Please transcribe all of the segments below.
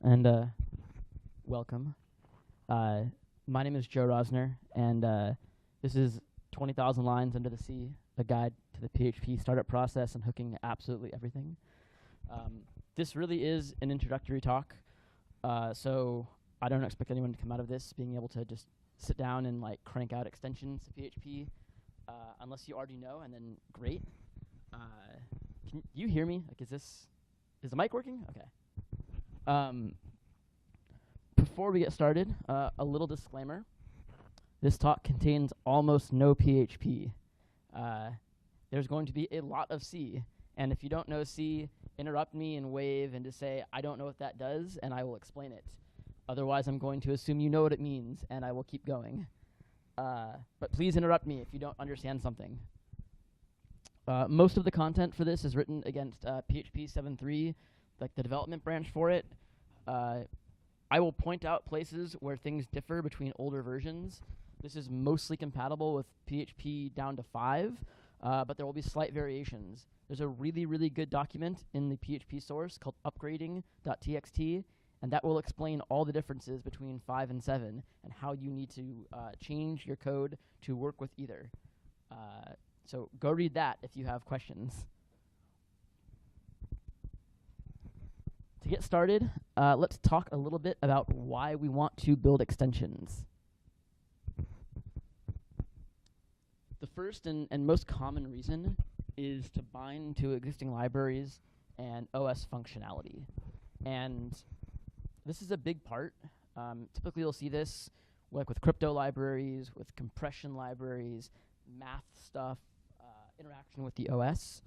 and welcome. Uh, my name is Joe Rosner, and this is 20,000 Lines Under the Sea, a guide to the PHP startup process and hooking absolutely everything. This really is an introductory talk, so I don't expect anyone to come out of this being able to just sit down and like crank out extensions to PHP, unless you already know, and then great. Can you hear me? Like, is the mic working? Okay. Before we get started, a little disclaimer. This talk contains almost no PHP. There's going to be a lot of C, and if you don't know C, interrupt me and wave and just say, I don't know what that does, and I will explain it. Otherwise, I'm going to assume you know what it means, and I will keep going. But please interrupt me if you don't understand something. Most of the content for this is written against PHP 7.3, like the development branch for it. I will point out places where things differ between older versions. This is mostly compatible with PHP down to 5, but there will be slight variations. There's a really, really good document in the PHP source called upgrading.txt, and that will explain all the differences between 5 and 7 and how you need to change your code to work with either. So go read that if you have questions. To get started, let's talk a little bit about why we want to build extensions. The first and most common reason is to bind to existing libraries and OS functionality. And this is a big part. Typically you'll see this like with crypto libraries, with compression libraries, math stuff, interaction with the OS.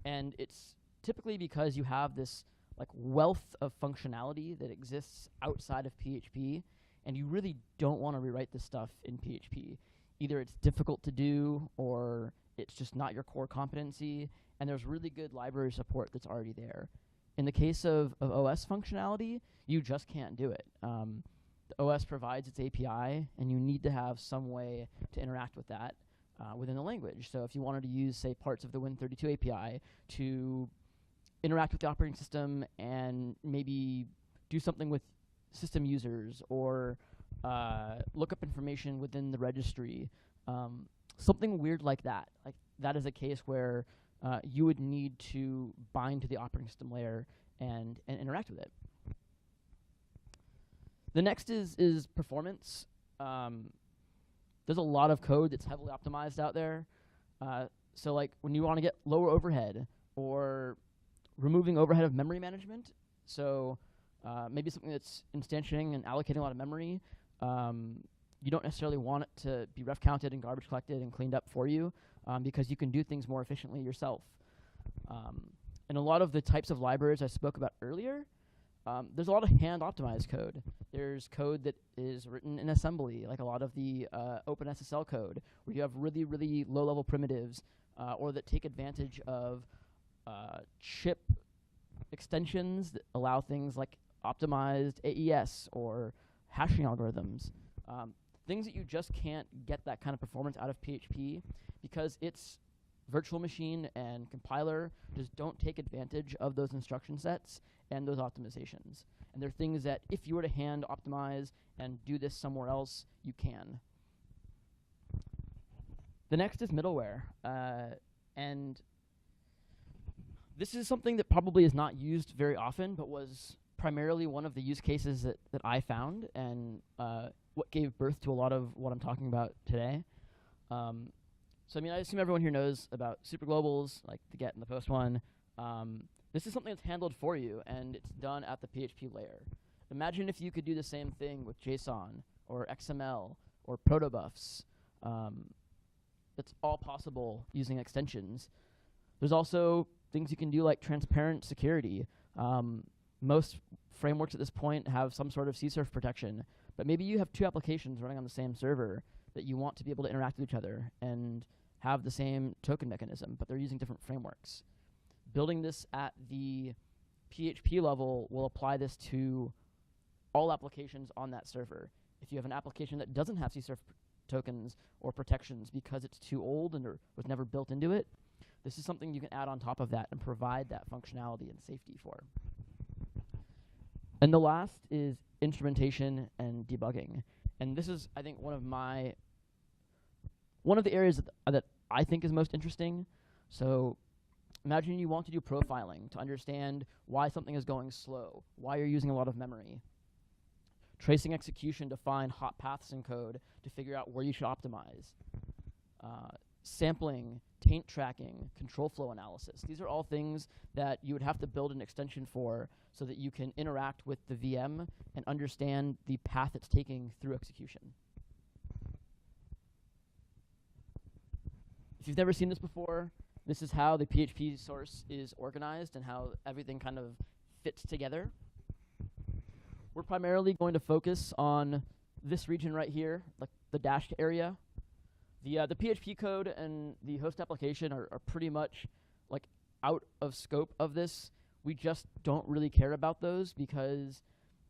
And it's typically because you have this like wealth of functionality that exists outside of PHP, and you really don't want to rewrite this stuff in PHP. Either it's difficult to do, or it's just not your core competency, and there's really good library support that's already there. In the case of OS functionality, you just can't do it. The OS provides its API, and you need to have some way to interact with that within the language. So if you wanted to use, say, parts of the Win32 API to interact with the operating system and maybe do something with system users or look up information within the registry, something weird like that. Like that is a case where you would need to bind to the operating system layer and interact with it. The next is performance. There's a lot of code that's heavily optimized out there. So like when you want to get lower overhead or removing overhead of memory management, so maybe something that's instantiating and allocating a lot of memory, you don't necessarily want it to be ref counted and garbage collected and cleaned up for you, because you can do things more efficiently yourself. And a lot of the types of libraries I spoke about earlier, there's a lot of hand-optimized code. There's code that is written in assembly, like a lot of the OpenSSL code, where you have really, really low-level primitives, or that take advantage of chip extensions that allow things like optimized AES or hashing algorithms. Things that you just can't get that kind of performance out of PHP because its virtual machine and compiler just don't take advantage of those instruction sets and those optimizations. And they're things that if you were to hand optimize and do this somewhere else, you can. The next is middleware. And this is something that probably is not used very often, but was primarily one of the use cases that I found and what gave birth to a lot of what I'm talking about today. So I mean, I assume everyone here knows about superglobals, like the get and the post one. This is something that's handled for you, and it's done at the PHP layer. Imagine if you could do the same thing with JSON or XML or protobufs. It's all possible using extensions. There's also things you can do like transparent security. Most frameworks at this point have some sort of CSRF protection, but maybe you have two applications running on the same server that you want to be able to interact with each other and have the same token mechanism, but they're using different frameworks. Building this at the PHP level will apply this to all applications on that server. If you have an application that doesn't have CSRF tokens or protections because it's too old and was never built into it, this is something you can add on top of that and provide that functionality and safety for. And the last is instrumentation and debugging. And this is, I think, one of the areas that I think is most interesting. So imagine you want to do profiling to understand why something is going slow, why you're using a lot of memory. Tracing execution to find hot paths in code to figure out where you should optimize. Sampling, taint tracking, control flow analysis. These are all things that you would have to build an extension for so that you can interact with the VM and understand the path it's taking through execution. If you've never seen this before, this is how the PHP source is organized and how everything kind of fits together. We're primarily going to focus on this region right here, like the dashed area. The PHP code and the host application are pretty much like out of scope of this. We just don't really care about those because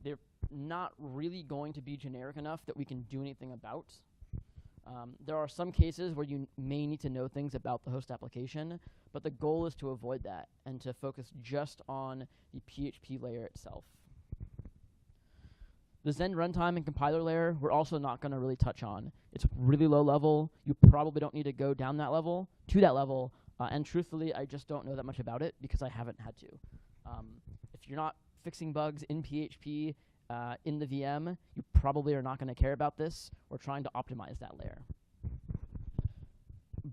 they're not really going to be generic enough that we can do anything about. There are some cases where you may need to know things about the host application, but the goal is to avoid that and to focus just on the PHP layer itself. The Zend runtime and compiler layer, we're also not going to really touch on. It's really low level. You probably don't need to go down that level, to that level, and truthfully, I just don't know that much about it because I haven't had to. If you're not fixing bugs in PHP in the VM, you probably are not going to care about this. We're trying to optimize that layer.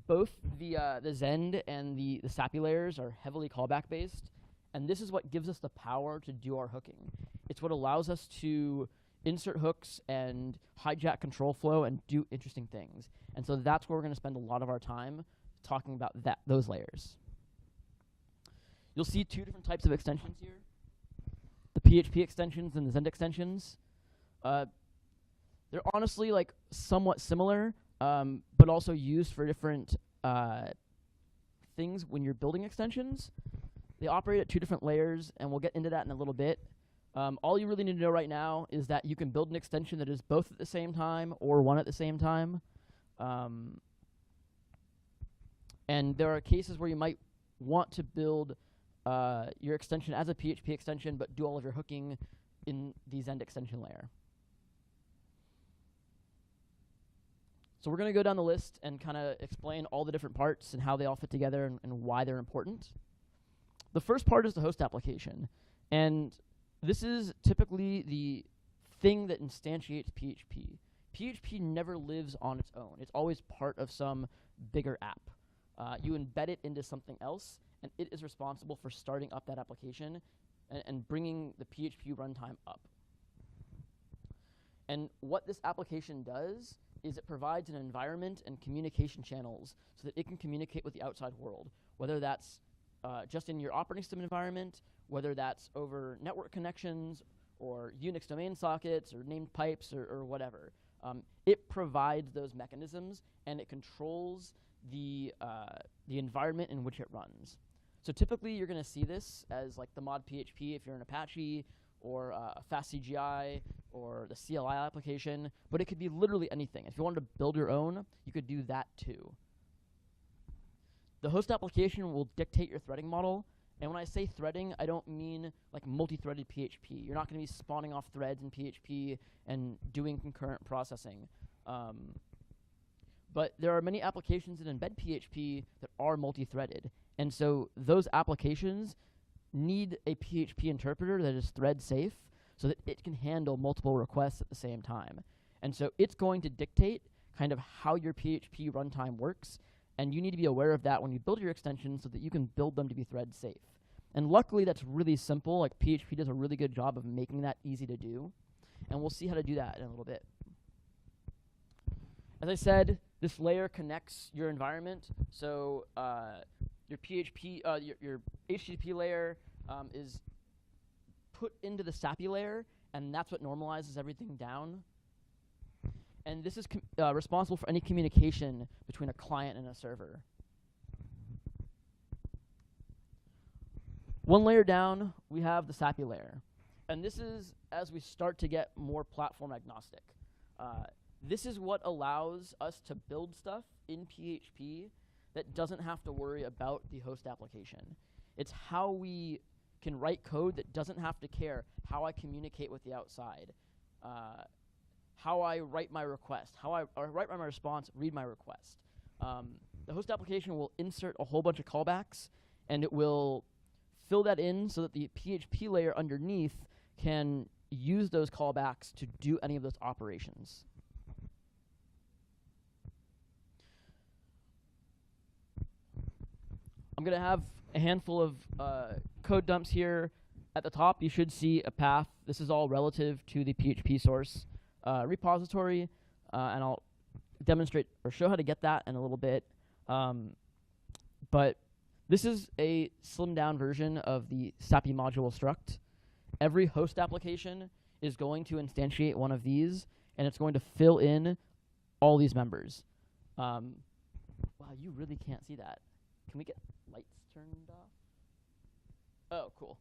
Both the Zend and the SAPI layers are heavily callback based, and this is what gives us the power to do our hooking. It's what allows us to insert hooks and hijack control flow and do interesting things. And so that's where we're going to spend a lot of our time talking about those layers. You'll see two different types of extensions here. The PHP extensions and the Zend extensions. They're honestly like somewhat similar, but also used for different things when you're building extensions. They operate at two different layers, and we'll get into that in a little bit. All you really need to know right now is that you can build an extension that is both at the same time or one at the same time. And there are cases where you might want to build your extension as a PHP extension, but do all of your hooking in the Zend extension layer. So we're going to go down the list and kind of explain all the different parts and how they all fit together and why they're important. The first part is the host application. And this is typically the thing that instantiates PHP. PHP never lives on its own. It's always part of some bigger app. You embed it into something else, and it is responsible for starting up that application and bringing the PHP runtime up. And what this application does is it provides an environment and communication channels so that it can communicate with the outside world, whether that's just in your operating system environment, whether that's over network connections or Unix domain sockets or named pipes or whatever. It provides those mechanisms and it controls the environment in which it runs. So typically you're going to see this as like the mod PHP if you're in Apache or a fast CGI or the CLI application, but it could be literally anything. If you wanted to build your own, you could do that too. The host application will dictate your threading model. And when I say threading, I don't mean like multi-threaded PHP. You're not going to be spawning off threads in PHP and doing concurrent processing. But there are many applications that embed PHP that are multi-threaded. And so those applications need a PHP interpreter that is thread safe so that it can handle multiple requests at the same time. And so it's going to dictate kind of how your PHP runtime works. And you need to be aware of that when you build your extensions so that you can build them to be thread safe. And luckily, that's really simple. Like PHP does a really good job of making that easy to do. And we'll see how to do that in a little bit. As I said, this layer connects your environment. So your PHP, your HTTP layer is put into the SAPI layer, and that's what normalizes everything down. And this is responsible for any communication between a client and a server. One layer down, we have the SAPI layer. And this is as we start to get more platform agnostic. This is what allows us to build stuff in PHP that doesn't have to worry about the host application. It's how we can write code that doesn't have to care how I communicate with the outside, how I write my request, how I write my response, read my request. The host application will insert a whole bunch of callbacks, and it will fill that in so that the PHP layer underneath can use those callbacks to do any of those operations. I'm going to have a handful of code dumps here. At the top, you should see a path. This is all relative to the PHP source repository, and I'll demonstrate or show how to get that in a little bit. But this is a slimmed down version of the SAPI module struct. Every host application is going to instantiate one of these, and it's going to fill in all these members. Wow, you really can't see that. Can we get lights turned off? Oh, cool.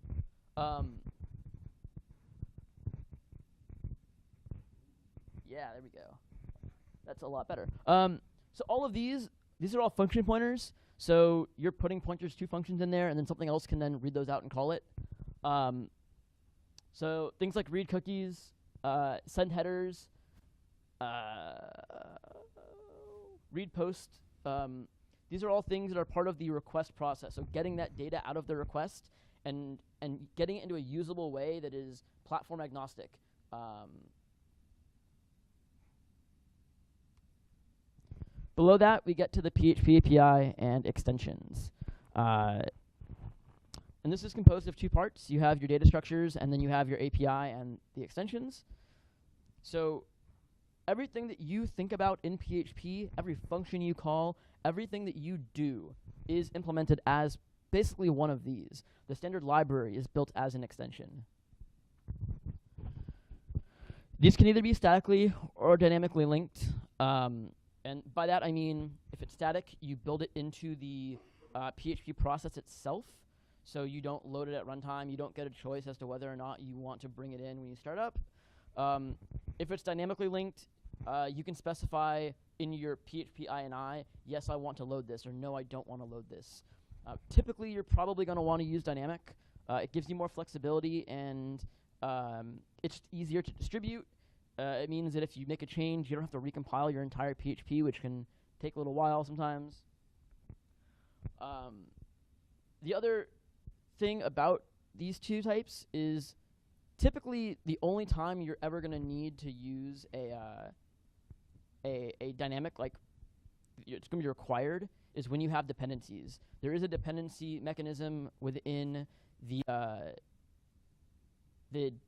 Yeah, there we go. That's a lot better. So all of these are all function pointers. So you're putting pointers to functions in there, and then something else can then read those out and call it. So things like read cookies, send headers, read post. These are all things that are part of the request process. So getting that data out of the request and getting it into a usable way that is platform agnostic. Below that, we get to the PHP API and extensions. And this is composed of two parts. You have your data structures, and then you have your API and the extensions. So everything that you think about in PHP, every function you call, everything that you do is implemented as basically one of these. The standard library is built as an extension. These can either be statically or dynamically linked. And by that I mean, if it's static, you build it into the PHP process itself. So you don't load it at runtime. You don't get a choice as to whether or not you want to bring it in when you start up. If it's dynamically linked, you can specify in your PHP INI, yes, I want to load this, or no, I don't want to load this. Typically, you're probably going to want to use dynamic. It gives you more flexibility, and it's easier to distribute. It means that if you make a change, you don't have to recompile your entire PHP, which can take a little while sometimes. The other thing about these two types is typically the only time you're ever going to need to use a dynamic, like it's going to be required, is when you have dependencies. There is a dependency mechanism within the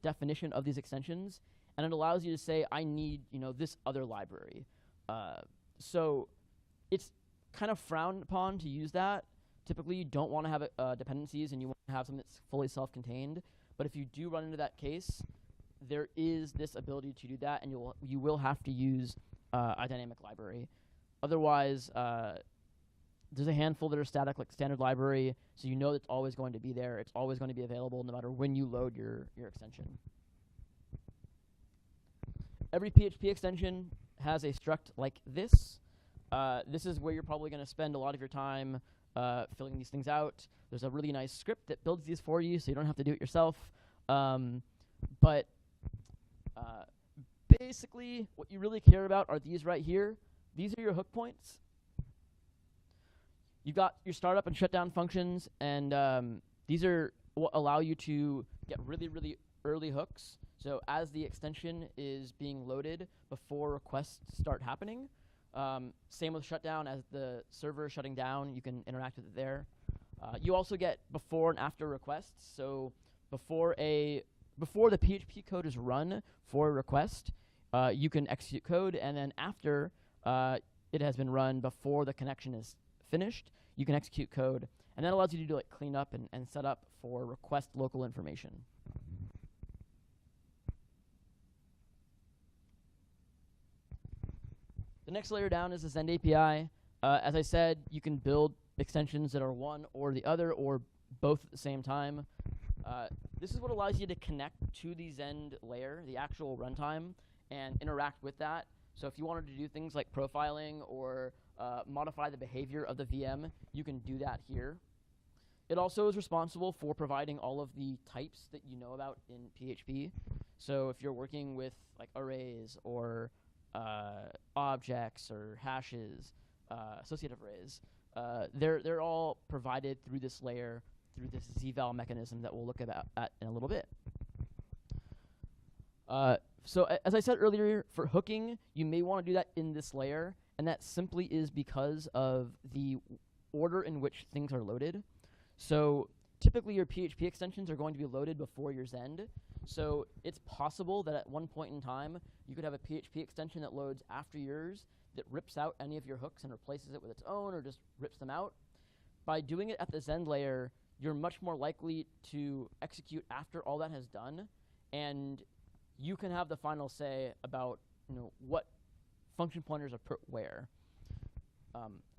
definition of these extensions, and it allows you to say, I need, this other library. So it's kind of frowned upon to use that. Typically, you don't want to have dependencies, and you want to have something that's fully self-contained. But if you do run into that case, there is this ability to do that, and you will have to use a dynamic library. Otherwise, there's a handful that are static, like standard library, so you know it's always going to be there. It's always going to be available no matter when you load your extension. Every PHP extension has a struct like this. This is where you're probably going to spend a lot of your time filling these things out. There's a really nice script that builds these for you, so you don't have to do it yourself. But basically, what you really care about are these right here. These are your hook points. You've got your startup and shutdown functions, and these are what allow you to get really, really early hooks. So as the extension is being loaded before requests start happening, same with shutdown. As the server is shutting down, you can interact with it there. You also get before and after requests. So before the PHP code is run for a request, you can execute code, and then after it has been run before the connection is finished, you can execute code, and that allows you to do like cleanup and set up for request local information. The next layer down is the Zend API. As I said, you can build extensions that are one or the other, or both at the same time. This is what allows you to connect to the Zend layer, the actual runtime, and interact with that. So if you wanted to do things like profiling or modify the behavior of the VM, you can do that here. It also is responsible for providing all of the types that you know about in PHP. So if you're working with like arrays or objects or hashes, associative arrays, they're all provided through this layer, through this zval mechanism that we'll look at in a little bit. So as I said earlier, for hooking, you may want to do that in this layer, and that simply is because of the order in which things are loaded. So typically your PHP extensions are going to be loaded before your Zend. So it's possible that at one point in time, you could have a PHP extension that loads after yours that rips out any of your hooks and replaces it with its own or just rips them out. By doing it at the Zend layer, you're much more likely to execute after all that has done, and you can have the final say about what function pointers are put where.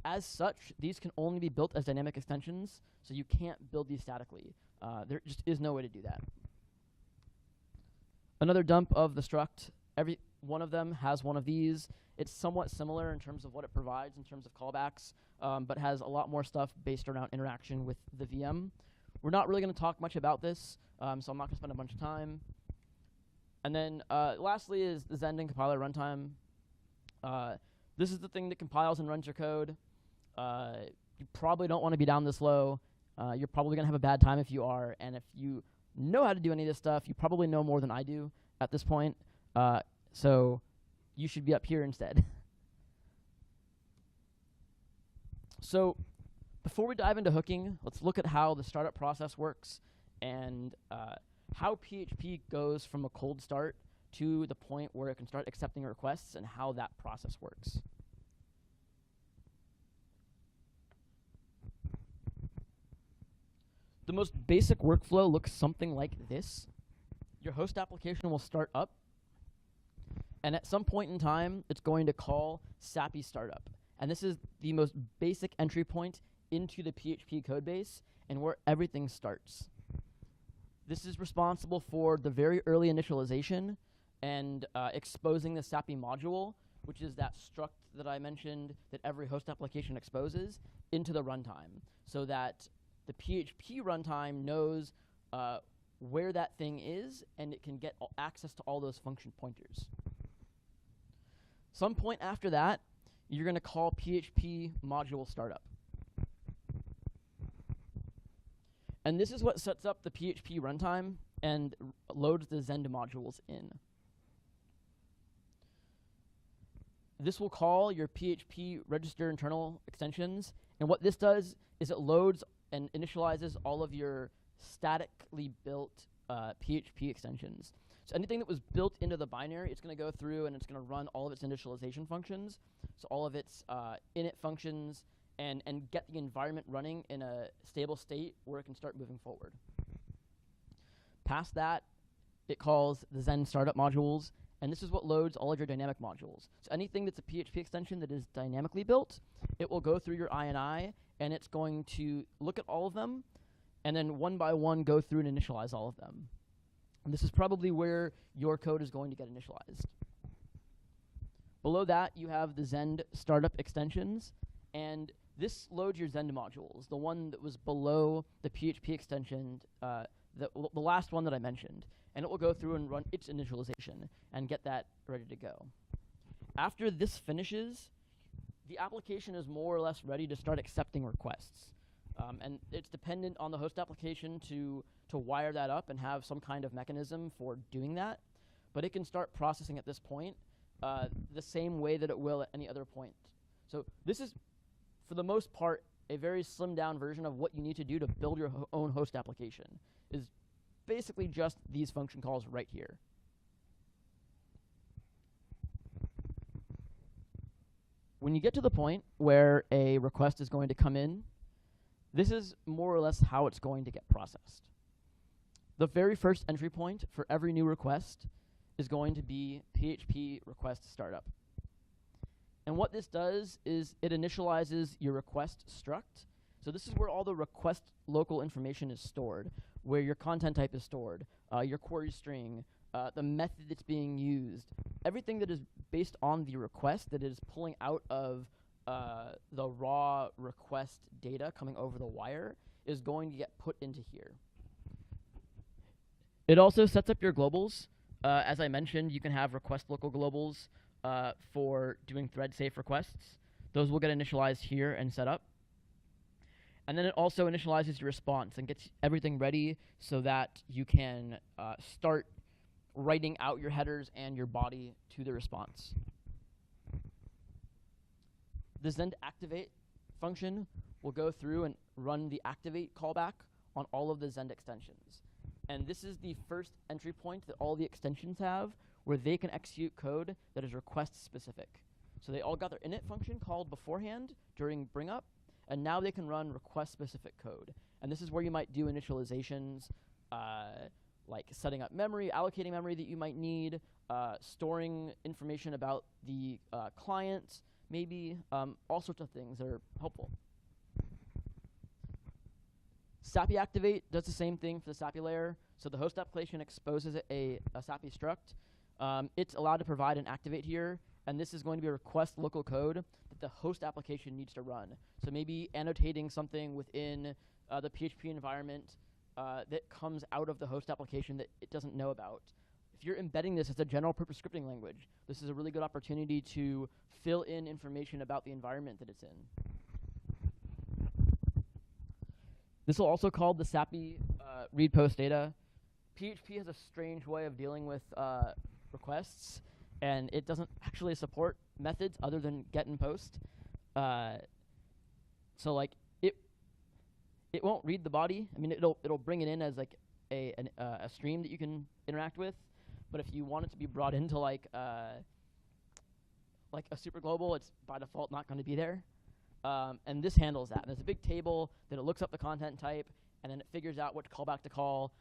As such, these can only be built as dynamic extensions, so you can't build these statically. There just is no way to do that. Another dump of the struct, every one of them has one of these. It's somewhat similar in terms of what it provides in terms of callbacks, but has a lot more stuff based around interaction with the VM. We're not really going to talk much about this, so I'm not going to spend a bunch of time. And then lastly is the Zend and compiler runtime. This is the thing that compiles and runs your code. You probably don't want to be down this low. You're probably going to have a bad time if you are. And if you know how to do any of this stuff, you probably know more than I do at this point. So you should be up here instead. So before we dive into hooking, let's look at how the startup process works and how PHP goes from a cold start to the point where it can start accepting requests and how that process works. The most basic workflow looks something like this. Your host application will start up, and at some point in time, it's going to call sappy startup. And this is the most basic entry point into the PHP codebase and where everything starts. This is responsible for the very early initialization and exposing the sappy module, which is that struct that I mentioned that every host application exposes, into the runtime, so that the PHP runtime knows where that thing is, and it can get access to all those function pointers. Some point after that, you're going to call PHP module startup. And this is what sets up the PHP runtime and loads the Zend modules in. This will call your PHP register internal extensions, and what this does is it loads and initializes all of your statically built PHP extensions. So anything that was built into the binary, it's going to go through and it's going to run all of its initialization functions, so all of its init functions, and get the environment running in a stable state where it can start moving forward. Past that, it calls the Zend startup modules, and this is what loads all of your dynamic modules. So anything that's a PHP extension that is dynamically built, it will go through your INI, and it's going to look at all of them, and then one by one go through and initialize all of them. And this is probably where your code is going to get initialized. Below that, you have the Zend startup extensions, and this loads your Zend modules, the one that was below the PHP extension, the last one that I mentioned. And it will go through and run its initialization and get that ready to go. After this finishes, the application is more or less ready to start accepting requests. And it's dependent on the host application to wire that up and have some kind of mechanism for doing that. But it can start processing at this point the same way that it will at any other point. So this is, for the most part, a very slimmed down version of what you need to do to build your own host application. Is basically just these function calls right here. When you get to the point where a request is going to come in, this is more or less how it's going to get processed. The very first entry point for every new request is going to be PHP request startup. And what this does is it initializes your request struct. So this is where all the request local information is stored, where your content type is stored, your query string, the method that's being used. Everything that is based on the request that is pulling out of the raw request data coming over the wire is going to get put into here. It also sets up your globals. As I mentioned, you can have request local globals for doing thread safe requests. Those will get initialized here and set up. And then it also initializes your response and gets everything ready so that you can start writing out your headers and your body to the response. The Zend activate function will go through and run the activate callback on all of the Zend extensions. And this is the first entry point that all the extensions have where they can execute code that is request specific. So they all got their init function called beforehand during bring up, and now they can run request specific code. And this is where you might do initializations, like setting up memory, allocating memory that you might need, storing information about the client, maybe all sorts of things that are helpful. SAPI activate does the same thing for the SAPI layer. So the host application exposes a SAPI struct. It's allowed to provide an activate here, and this is going to be a request local code that the host application needs to run. So maybe annotating something within the PHP environment that comes out of the host application that it doesn't know about. If you're embedding this as a general purpose scripting language, this is a really good opportunity to fill in information about the environment that it's in. This will also call the SAPI read post data. PHP has a strange way of dealing with requests, and it doesn't actually support methods other than get and post. So like it won't read the body. I mean, it'll bring it in as like a stream that you can interact with. But if you want it to be brought into like a super global, it's by default not going to be there. And this handles that. And there's a big table that it looks up the content type, and then it figures out what callback to call.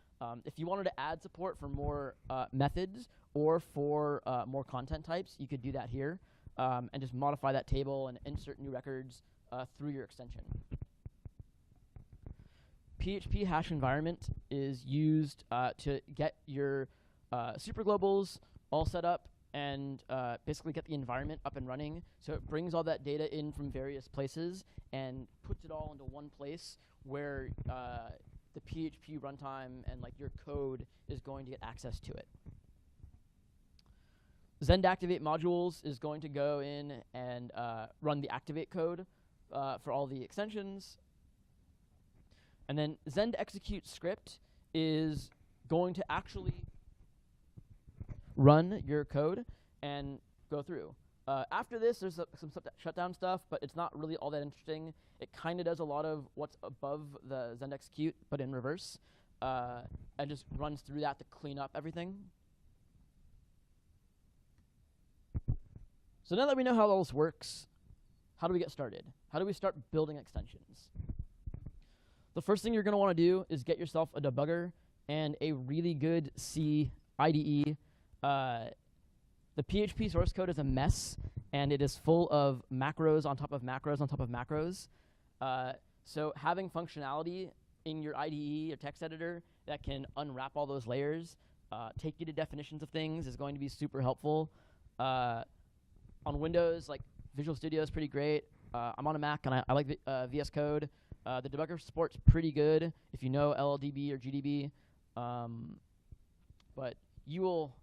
If you wanted to add support for more methods or for more content types, you could do that here and just modify that table and insert new records through your extension. PHP hash environment is used to get your super globals all set up and basically get the environment up and running. So it brings all that data in from various places and puts it all into one place where the PHP runtime and like your code is going to get access to it. Zend activate modules is going to go in and run the activate code for all the extensions. And then Zend execute script is going to actually run your code and go through. After this, there's some shutdown stuff, but it's not really all that interesting. It kind of does a lot of what's above the Zend execute, but in reverse, and just runs through that to clean up everything. So now that we know how all this works, how do we get started? How do we start building extensions? The first thing you're going to want to do is get yourself a debugger and a really good C IDE. The PHP source code is a mess, and it is full of macros on top of macros on top of macros. So having functionality in your IDE or text editor that can unwrap all those layers, take you to definitions of things is going to be super helpful. On Windows, like Visual Studio is pretty great. I'm on a Mac, and I like VS Code. The debugger support's pretty good if you know LLDB or GDB. But you will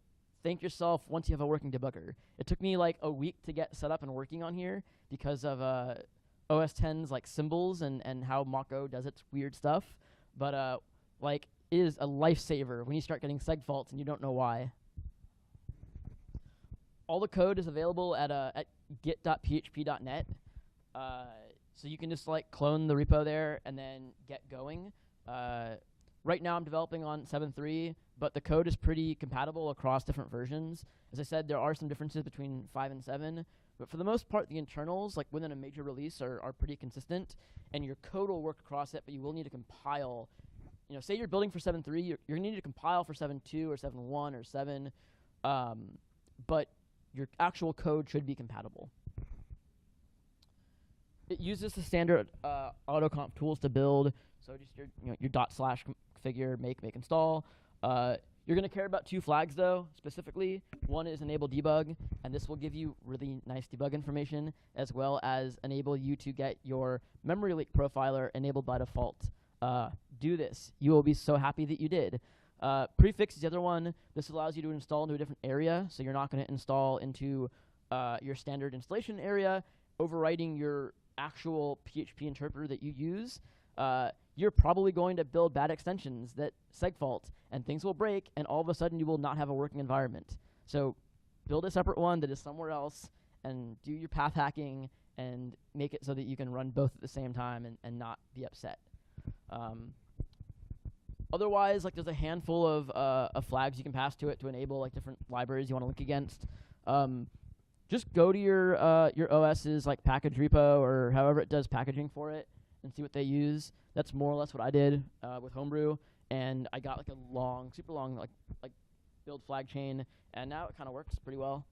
thank yourself once you have a working debugger. It took me like a week to get set up and working on here because of OS 10's like symbols and how Mach-O does its weird stuff. But like it is a lifesaver when you start getting seg faults and you don't know why. All the code is available at git.php.net. So you can just like clone the repo there and then get going. Right now I'm developing on 7.3, but the code is pretty compatible across different versions. As I said, there are some differences between 5 and 7, but for the most part, the internals, like within a major release, are pretty consistent, and your code will work across it, but you will need to compile. You know, say you're building for 7.3, you're going to need to compile for 7.2 or 7.1 or 7, but your actual code should be compatible. It uses the standard autoconf tools to build, so just your /configure, make install. You're going to care about 2 flags, though, specifically. One is enable debug, and this will give you really nice debug information, as well as enable you to get your memory leak profiler enabled by default. do this. You will be so happy that you did. Prefix is the other one. This allows you to install into a different area, so you're not going to install into your standard installation area, overwriting your actual PHP interpreter that you use. You're probably going to build bad extensions that segfault, and things will break, and all of a sudden you will not have a working environment. So build a separate one that is somewhere else, and do your path hacking, and make it so that you can run both at the same time and not be upset. Otherwise, like, there's a handful of flags you can pass to it to enable like different libraries you want to link against. Just go to your OS's like package repo or however it does packaging for it and see what they use. That's more or less what I did with Homebrew, and I got like a long, super long like build flag chain, and now it kind of works pretty well.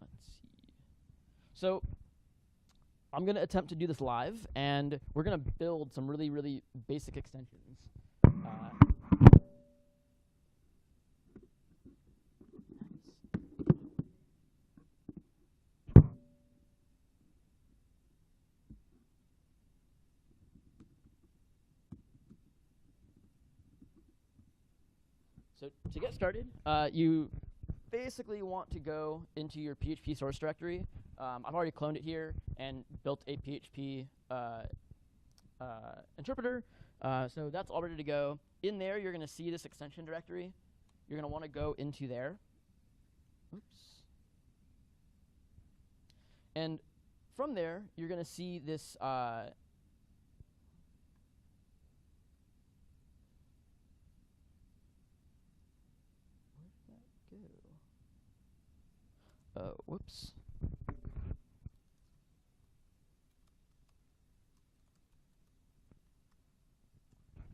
Let's see. So I'm going to attempt to do this live, and we're going to build some really, really basic extensions. So to get started, you basically want to go into your PHP source directory. I've already cloned it here and built a PHP interpreter. So that's all ready to go. In there, you're going to see this extension directory. You're going to want to go into there. Oops. And from there, you're going to see this whoops.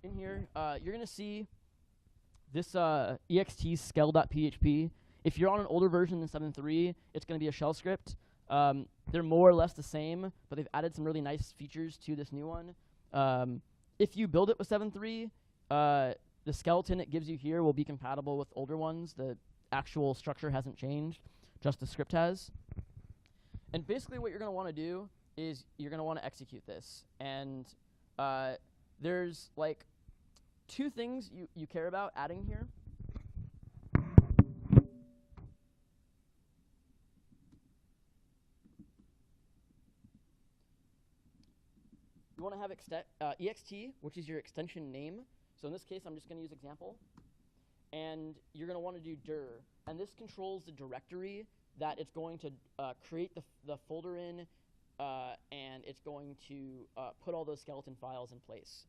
In here, you're going to see this ext skell.php. If you're on an older version than 7.3, it's going to be a shell script. They're more or less the same, but they've added some really nice features to this new one. If you build it with 7.3, the skeleton it gives you here will be compatible with older ones. The actual structure hasn't changed, just the script has. And basically what you're going to want to do is you're going to want to execute this. And there's like two things you care about adding here. You want to have ext, which is your extension name. So in this case, I'm just going to use example. And you're going to want to do dir. And this controls the directory that it's going to create the folder in, and it's going to put all those skeleton files in place.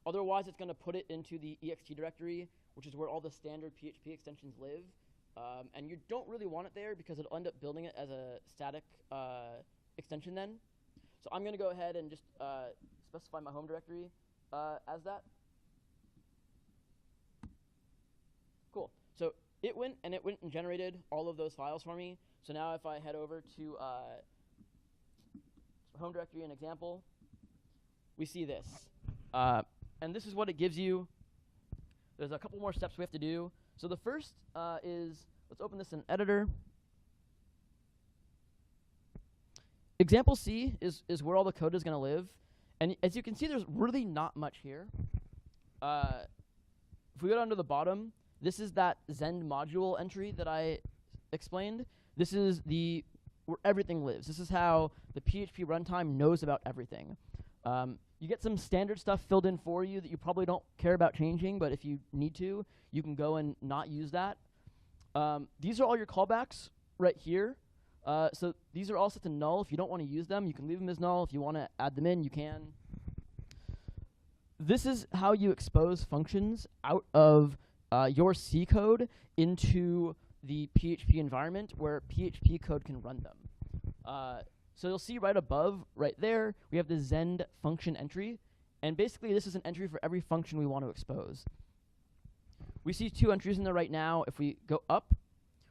Otherwise, it's going to put it into the ext directory, which is where all the standard PHP extensions live. And you don't really want it there because it'll end up building it as a static extension then. So I'm going to go ahead and just specify my home directory as that. Cool. So it went and generated all of those files for me. So now if I head over to home directory and example, we see this. And this is what it gives you. There's a couple more steps we have to do. So the first is, let's open this in editor. Example C is where all the code is going to live. And as you can see, there's really not much here. If we go down to the bottom, this is that Zend module entry that I explained. This is where everything lives. This is how the PHP runtime knows about everything. You get some standard stuff filled in for you that you probably don't care about changing, but if you need to, you can go and not use that. These are all your callbacks right here. So these are all set to null. If you don't want to use them, you can leave them as null. If you want to add them in, you can. This is how you expose functions out of your C code into the PHP environment where PHP code can run them. So you'll see right above, right there, we have the Zend function entry. And basically, this is an entry for every function we want to expose. We see two entries in there right now. If we go up,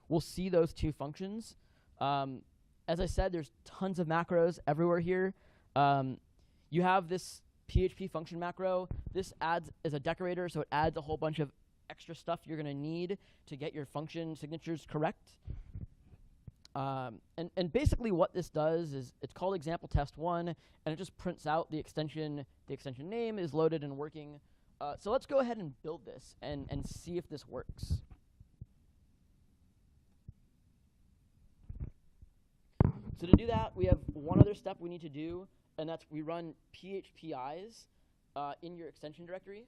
we'll see those two functions. As I said, there's tons of macros everywhere here. You have this PHP function macro. This adds as a decorator, so it adds a whole bunch of extra stuff you're going to need to get your function signatures correct. And basically what this does is it's called example test 1, and it just prints out the extension. The extension name is loaded and working. So let's go ahead and build this and see if this works. So to do that, we have one other step we need to do, and that's we run phpis in your extension directory.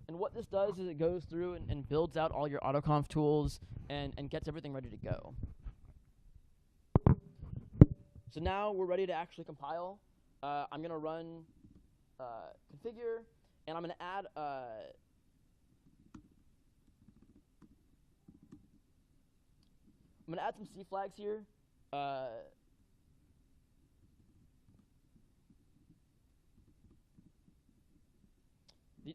And what this does is it goes through and builds out all your autoconf tools and gets everything ready to go. So now we're ready to actually compile. I'm going to run configure, and I'm going to add some C flags here.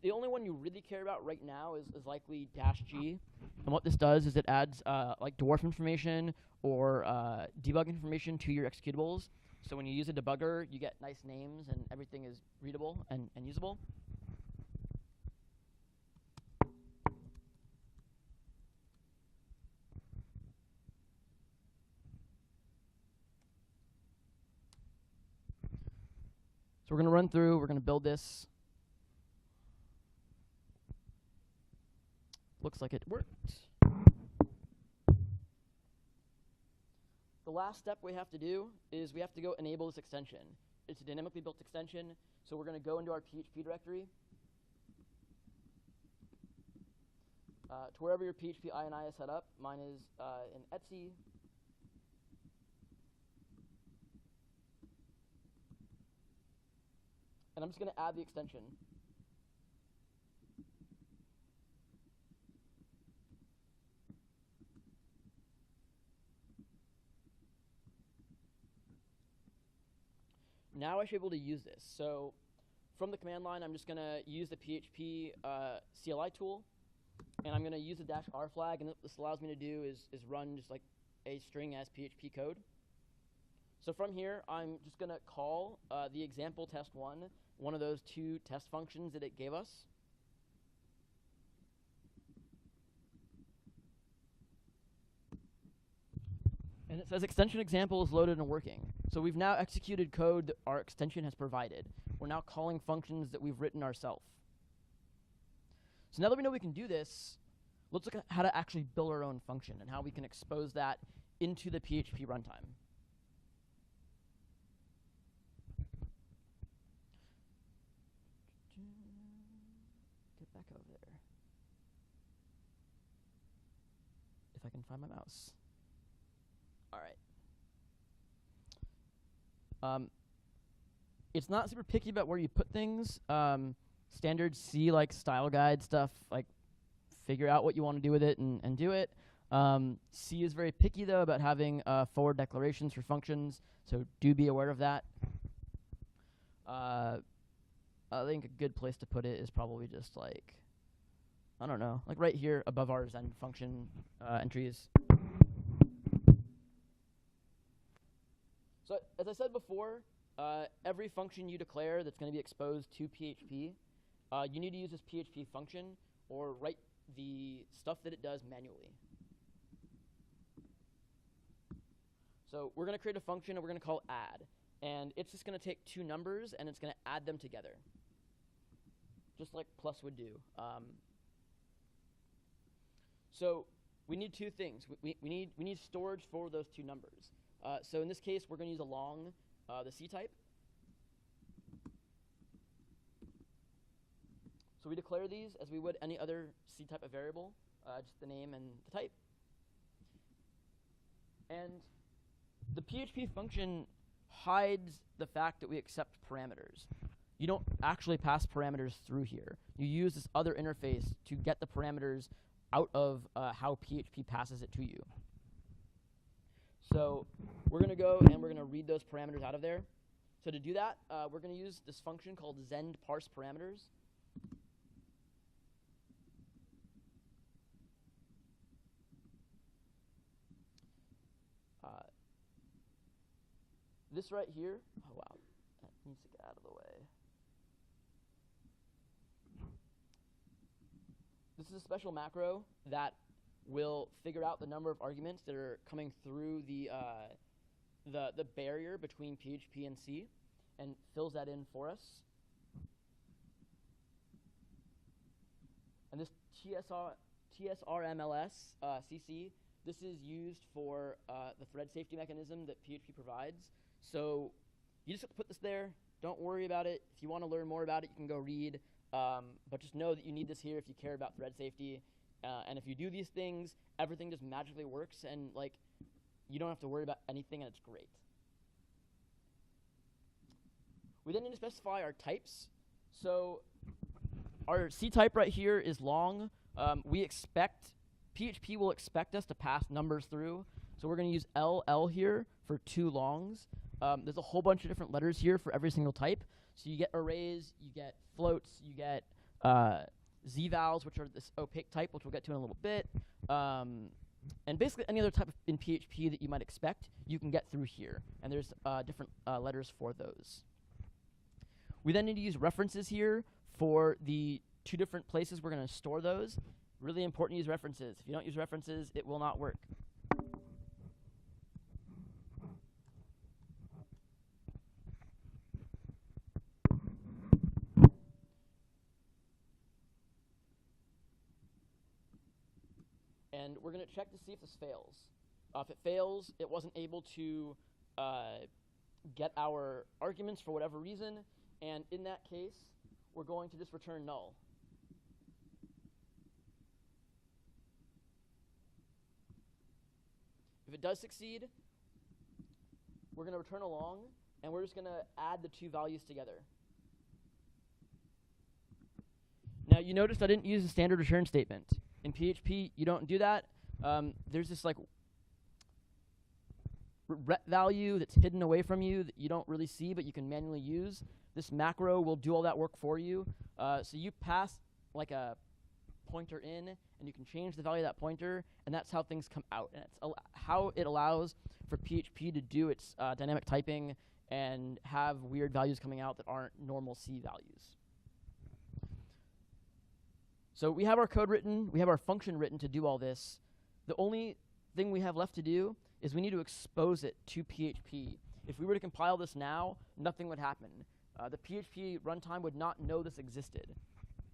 The only one you really care about right now is likely -G. And what this does is it adds like dwarf information or debug information to your executables. So when you use a debugger, you get nice names and everything is readable and usable. So we're going to run through, we're going to build this. Looks like it worked. The last step we have to do is we have to go enable this extension. It's a dynamically built extension, so we're going to go into our PHP directory to wherever your PHP INI is set up. Mine is in Etsy. And I'm just going to add the extension. Now I should be able to use this. So from the command line, I'm just going to use the PHP CLI tool, and I'm going to use the -R flag. And what this allows me to do is run just like a string as PHP code. So from here, I'm just going to call the example test 1 of those 2 test functions that it gave us. And it says extension example is loaded and working. So we've now executed code that our extension has provided. We're now calling functions that we've written ourselves. So now that we know we can do this, let's look at how to actually build our own function and how we can expose that into the PHP runtime. Get back over there. If I can find my mouse. All right. It's not super picky about where you put things. Standard C like style guide stuff, like figure out what you want to do with it and do it. C is very picky though about having forward declarations for functions, so do be aware of that. I think a good place to put it is probably just like, I don't know, like right here above our Zen function entries. So as I said before, every function you declare that's going to be exposed to PHP, you need to use this PHP function or write the stuff that it does manually. So we're going to create a function and we're going to call add. And it's just going to take 2 numbers and it's going to add them together, just like plus would do. So we need 2 things. We need storage for those 2 numbers. So in this case, we're going to use along the C type. So we declare these as we would any other C type of variable, just the name and the type. And the PHP function hides the fact that we accept parameters. You don't actually pass parameters through here. You use this other interface to get the parameters out of how PHP passes it to you. So we're going to go and we're going to read those parameters out of there. So to do that, we're going to use this function called zend parse parameters. This right here, oh wow, that needs to get out of the way. This is a special macro that will figure out the number of arguments that are coming through the barrier between PHP and C and fills that in for us. And this TSRMLS CC, this is used for the thread safety mechanism that PHP provides. So you just have to put this there. Don't worry about it. If you want to learn more about it, you can go read. But just know that you need this here if you care about thread safety. And if you do these things, everything just magically works, and like you don't have to worry about anything, and it's great. We then need to specify our types. So our C type right here is long. PHP will expect us to pass numbers through. So we're going to use LL here for 2 longs. There's a whole bunch of different letters here for every single type. So you get arrays, you get floats, you get Z-vals, which are this opaque type, which we'll get to in a little bit. And basically any other type in PHP that you might expect, you can get through here. And there's different letters for those. We then need to use references here for the 2 different places we're going to store those. Really important to use references. If you don't use references, it will not work. And we're going to check to see if this fails. If it fails, it wasn't able to get our arguments for whatever reason. And in that case, we're going to just return null. If it does succeed, we're going to return a long, and we're just going to add the 2 values together. Now, you noticed I didn't use a standard return statement. In PHP, you don't do that. There's this like ret value that's hidden away from you that you don't really see, but you can manually use. This macro will do all that work for you. So you pass like a pointer in, and you can change the value of that pointer, and that's how things come out. And it's how it allows for PHP to do its dynamic typing and have weird values coming out that aren't normal C values. So we have our code written, we have our function written to do all this. The only thing we have left to do is we need to expose it to PHP. If we were to compile this now, nothing would happen. The PHP runtime would not know this existed.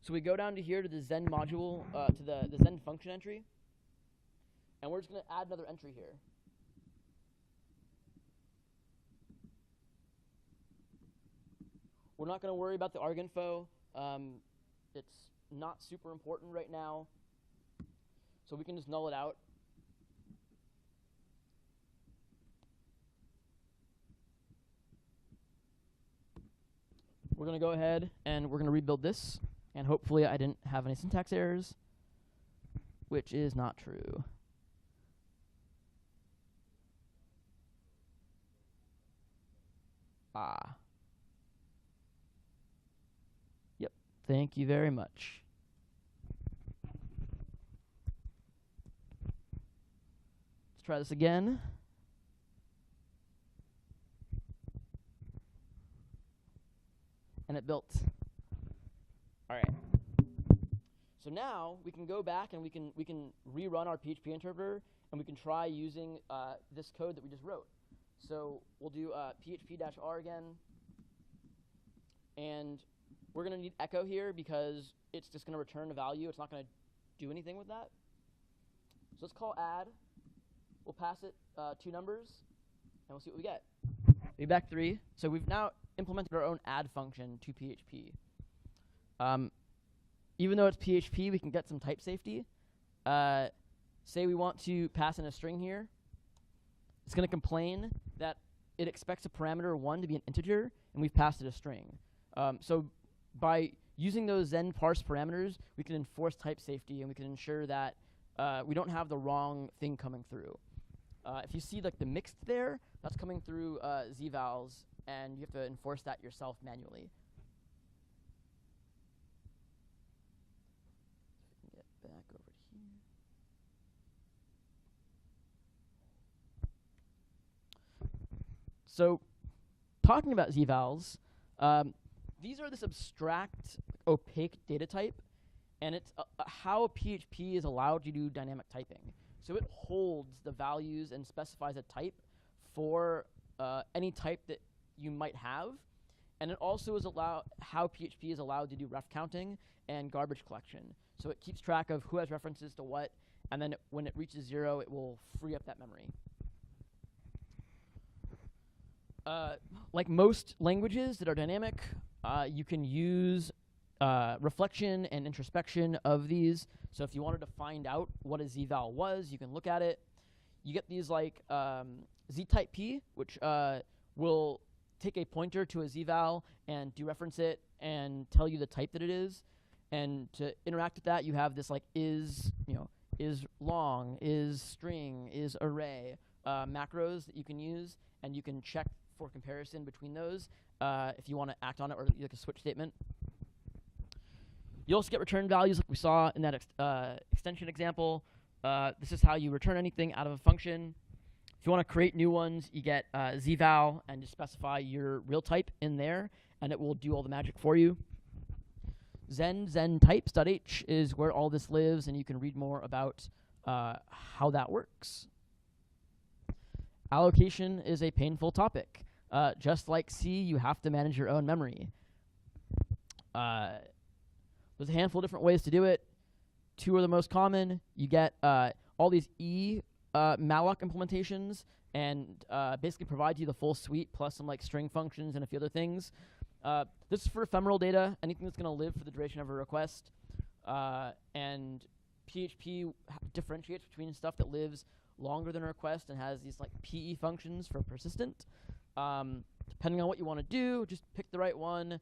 So we go down to here to the Zen module, to the Zen function entry, and we're just going to add another entry here. We're not going to worry about the arginfo. It's not super important right now, so we can just null it out. We're going to go ahead and we're going to rebuild this, and hopefully I didn't have any syntax errors, which is not true. Yep, thank you very much. Let's try this again. And it built. All right. So now we can go back and we can rerun our PHP interpreter, and we can try using this code that we just wrote. So we'll do php-r again, and we're going to need echo here because it's just going to return a value. It's not going to do anything with that. So let's call add. We'll pass it 2 numbers, and we'll see what we get. Feedback 3. So we've now implemented our own add function to PHP. Even though it's PHP, we can get some type safety. Say we want to pass in a string here. It's going to complain that it expects a parameter 1 to be an integer, and we've passed it a string. So by using those Zen parse parameters, we can enforce type safety, and we can ensure that we don't have the wrong thing coming through. If you see like the mixed there, that's coming through Z-vals, and you have to enforce that yourself manually. Get back over here. So, talking about Z-vals, these are this abstract, opaque data type, And it's how PHP is allowed to do dynamic typing. So it holds the values and specifies a type for any type that you might have. And it also is how PHP is allowed to do ref counting and garbage collection. So it keeps track of who has references to what, and then when it reaches 0, it will free up that memory. Like most languages that are dynamic, you can use reflection and introspection of these. So if you wanted to find out what a zval was, you can look at it. You get these like z-type p, which will take a pointer to a zval and dereference it and tell you the type that it is. And to interact with that, you have this like is long, is string, is array macros that you can use, and you can check for comparison between those if you want to act on it, or like a switch statement. You also get return values like we saw in that extension example. This is how you return anything out of a function. If you want to create new ones, you get zval and just specify your real type in there, and it will do all the magic for you. Zen types.h is where all this lives, and you can read more about how that works. Allocation is a painful topic. Just like C, you have to manage your own memory. There's a handful of different ways to do it. 2 are the most common. You get all these malloc implementations, and basically provide you the full suite plus some like string functions and a few other things. This is for ephemeral data, anything that's going to live for the duration of a request. And PHP differentiates between stuff that lives longer than a request and has these like PE functions for persistent. Depending on what you want to do, just pick the right one.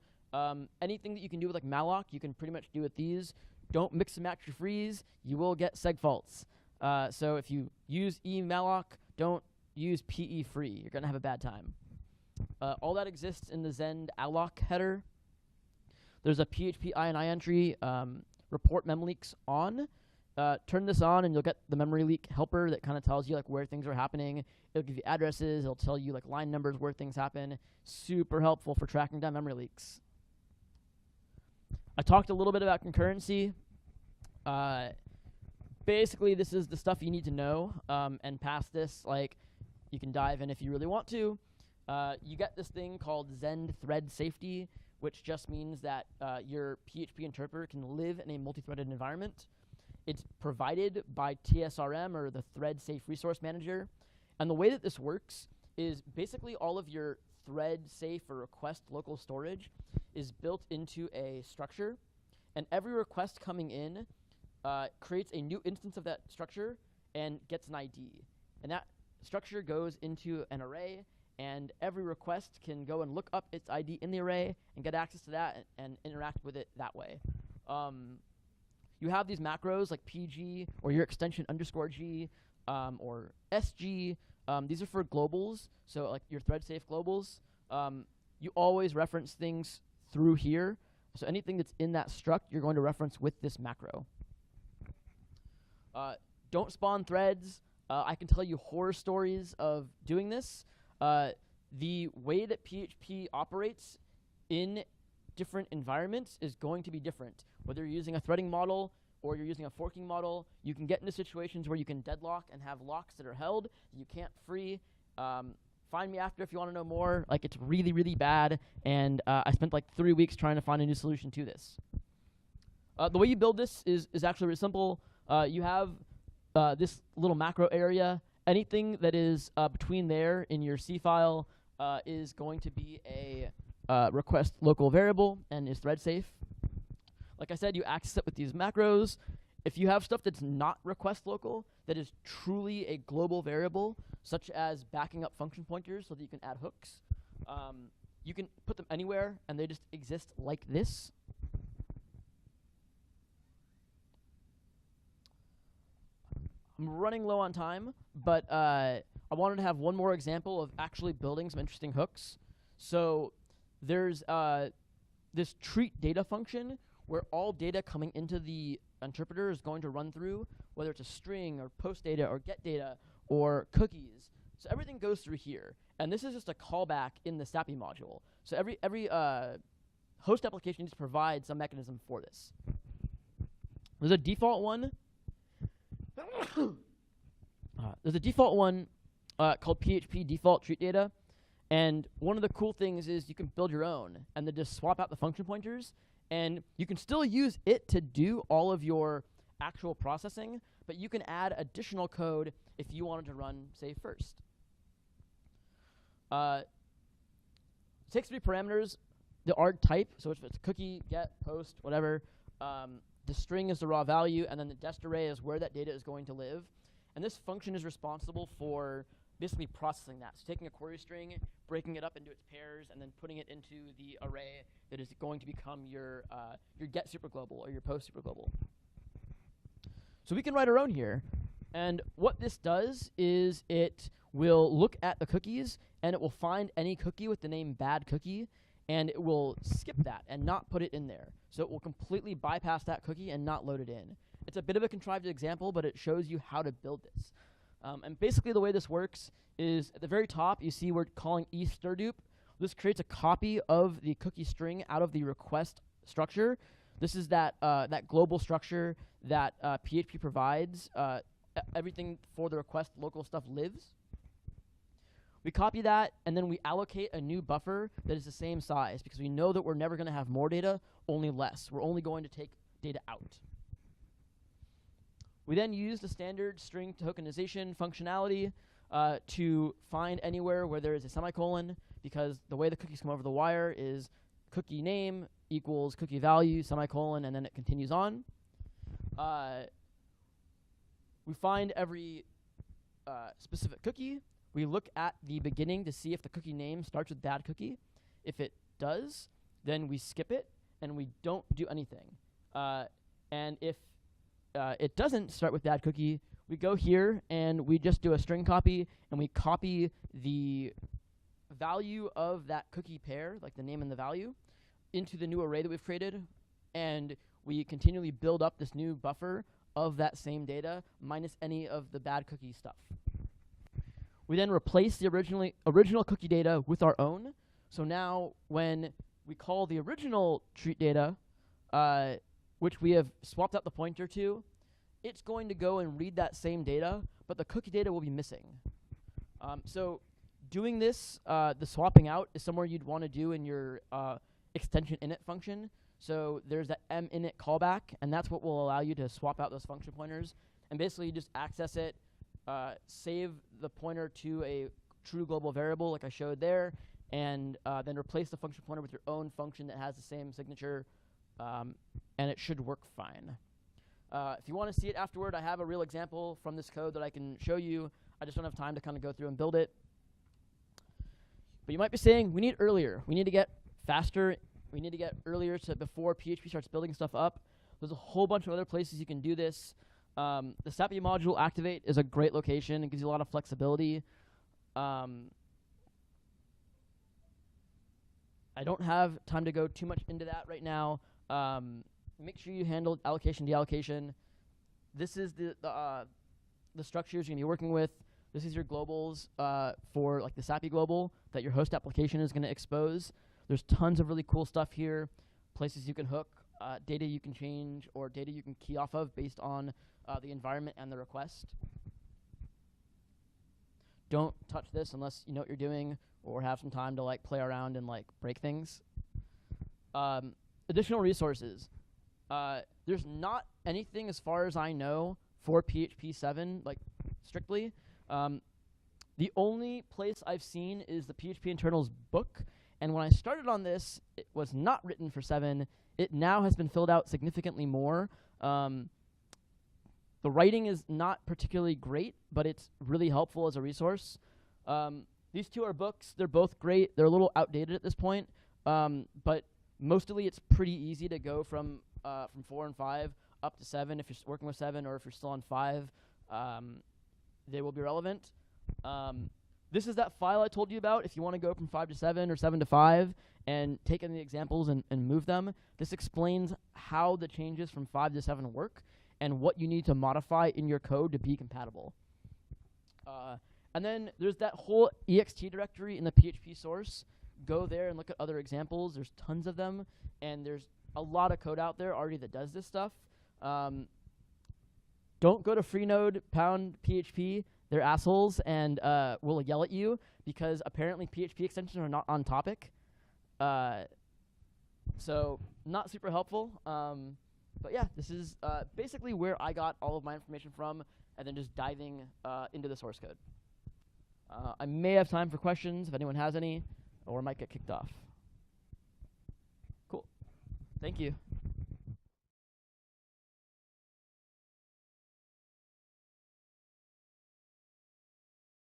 Anything that you can do with like malloc, you can pretty much do with these. Don't mix and match your freeze. You will get seg faults. So if you use emalloc, don't use PE free. You're going to have a bad time. All that exists in the Zend alloc header. There's a PHP INI entry, report mem leaks on. Turn this on and you'll get the memory leak helper that kind of tells you like where things are happening. It'll give you addresses. It'll tell you like line numbers where things happen. Super helpful for tracking down memory leaks. I talked a little bit about concurrency. Basically, this is the stuff you need to know. And past this, like, you can dive in if you really want to. You get this thing called Zend thread safety, which just means that your PHP interpreter can live in a multi-threaded environment. It's provided by TSRM, or the Thread Safe Resource Manager. And the way that this works is basically all of your thread safe or request local storage is built into a structure. And every request coming in creates a new instance of that structure and gets an ID. And that structure goes into an array, and every request can go and look up its ID in the array and get access to that and interact with it that way. You have these macros like PG or your extension _G or SG. These are for globals, so like your thread safe globals. You always reference things through here. So anything that's in that struct, you're going to reference with this macro. Don't spawn threads. I can tell you horror stories of doing this. The way that PHP operates in different environments is going to be different. Whether you're using a threading model or you're using a forking model, you can get into situations where you can deadlock and have locks that are held that you can't free. Find me after if you want to know more. Like, it's really, really bad, and I spent like 3 weeks trying to find a new solution to this. The way you build this is actually really simple. You have this little macro area. Anything that is between there in your C file is going to be a request local variable and is thread safe. Like I said, you access it with these macros. If you have stuff that's not request local, that is truly a global variable, such as backing up function pointers so that you can add hooks, you can put them anywhere, and they just exist like this. I'm running low on time, but I wanted to have one more example of actually building some interesting hooks. So there's this treat data function where all data coming into the interpreter is going to run through, whether it's a string or post data or get data or cookies. So everything goes through here. And this is just a callback in the SAPI module. So every host application needs to provide some mechanism for this. There's a default one. There's a default one called PHP default treat data. And one of the cool things is you can build your own and then just swap out the function pointers. And you can still use it to do all of your actual processing, but you can add additional code if you wanted to run, say, first. It takes 3 parameters. The arg type, so if it's cookie, get, post, whatever. The string is the raw value, and then the dest array is where that data is going to live. And this function is responsible for basically processing that. So taking a query string, breaking it up into its pairs, and then putting it into the array that is going to become your get superglobal or your post superglobal. So we can write our own here. And what this does is it will look at the cookies, and it will find any cookie with the name bad cookie, and it will skip that and not put it in there. So it will completely bypass that cookie and not load it in. It's a bit of a contrived example, but it shows you how to build this. And basically the way this works is at the very top, you see we're calling eStirDupe. This creates a copy of the cookie string out of the request structure. This is that global structure that PHP provides. Everything for the request local stuff lives. We copy that, and then we allocate a new buffer that is the same size, because we know that we're never going to have more data, only less. We're only going to take data out. We then use the standard string tokenization functionality to find anywhere where there is a semicolon, because the way the cookies come over the wire is cookie name equals cookie value, semicolon, and then it continues on. We find every specific cookie. We look at the beginning to see if the cookie name starts with bad cookie. If it does, then we skip it, and we don't do anything. And if it doesn't start with bad cookie, we go here, and we just do a string copy, and we copy the value of that cookie pair, like the name and the value, into the new array that we've created, and we continually build up this new buffer of that same data minus any of the bad cookie stuff. We then replace the original cookie data with our own. So now when we call the original treat data, which we have swapped out the pointer to, it's going to go and read that same data, but the cookie data will be missing. So doing this, the swapping out, is somewhere you'd want to do in your extension init function. So there's that minit callback, and that's what will allow you to swap out those function pointers. And basically you just access it, save the pointer to a true global variable like I showed there, and then replace the function pointer with your own function that has the same signature, and it should work fine. If you want to see it afterward, I have a real example from this code that I can show you. I just don't have time to kind of go through and build it. But you might be saying, we need earlier. We need to get faster. We need to get earlier to before PHP starts building stuff up. There's a whole bunch of other places you can do this. The SAPI module activate is a great location. It gives you a lot of flexibility. I don't have time to go too much into that right now. Make sure you handle allocation, deallocation. This is the structures you're going to be working with. This is your globals for like the SAPI global that your host application is going to expose. There's tons of really cool stuff here, places you can hook, data you can change, or data you can key off of based on the environment and the request. Don't touch this unless you know what you're doing or have some time to like play around and like break things. Additional resources. There's not anything as far as I know for PHP 7, like strictly. The only place I've seen is the PHP internals book. And when I started on this, it was not written for 7. It now has been filled out significantly more. The writing is not particularly great, but it's really helpful as a resource. These two are books. They're both great. They're a little outdated at this point, but mostly it's pretty easy to go from 4 and 5 up to 7 if you're working with 7, or if you're still on 5, they will be relevant. This is that file I told you about. If you want to go from 5 to 7 or 7 to 5 and take any examples and move them, this explains how the changes from 5 to 7 work and what you need to modify in your code to be compatible. And then there's that whole ext directory in the PHP source. Go there and look at other examples. There's tons of them, and there's a lot of code out there already that does this stuff. Don't go to freenode #PHP. They're assholes and will yell at you because apparently PHP extensions are not on topic. So not super helpful. But yeah, this is basically where I got all of my information from, and then just diving into the source code. I may have time for questions if anyone has any, or I might get kicked off. Cool. Thank you.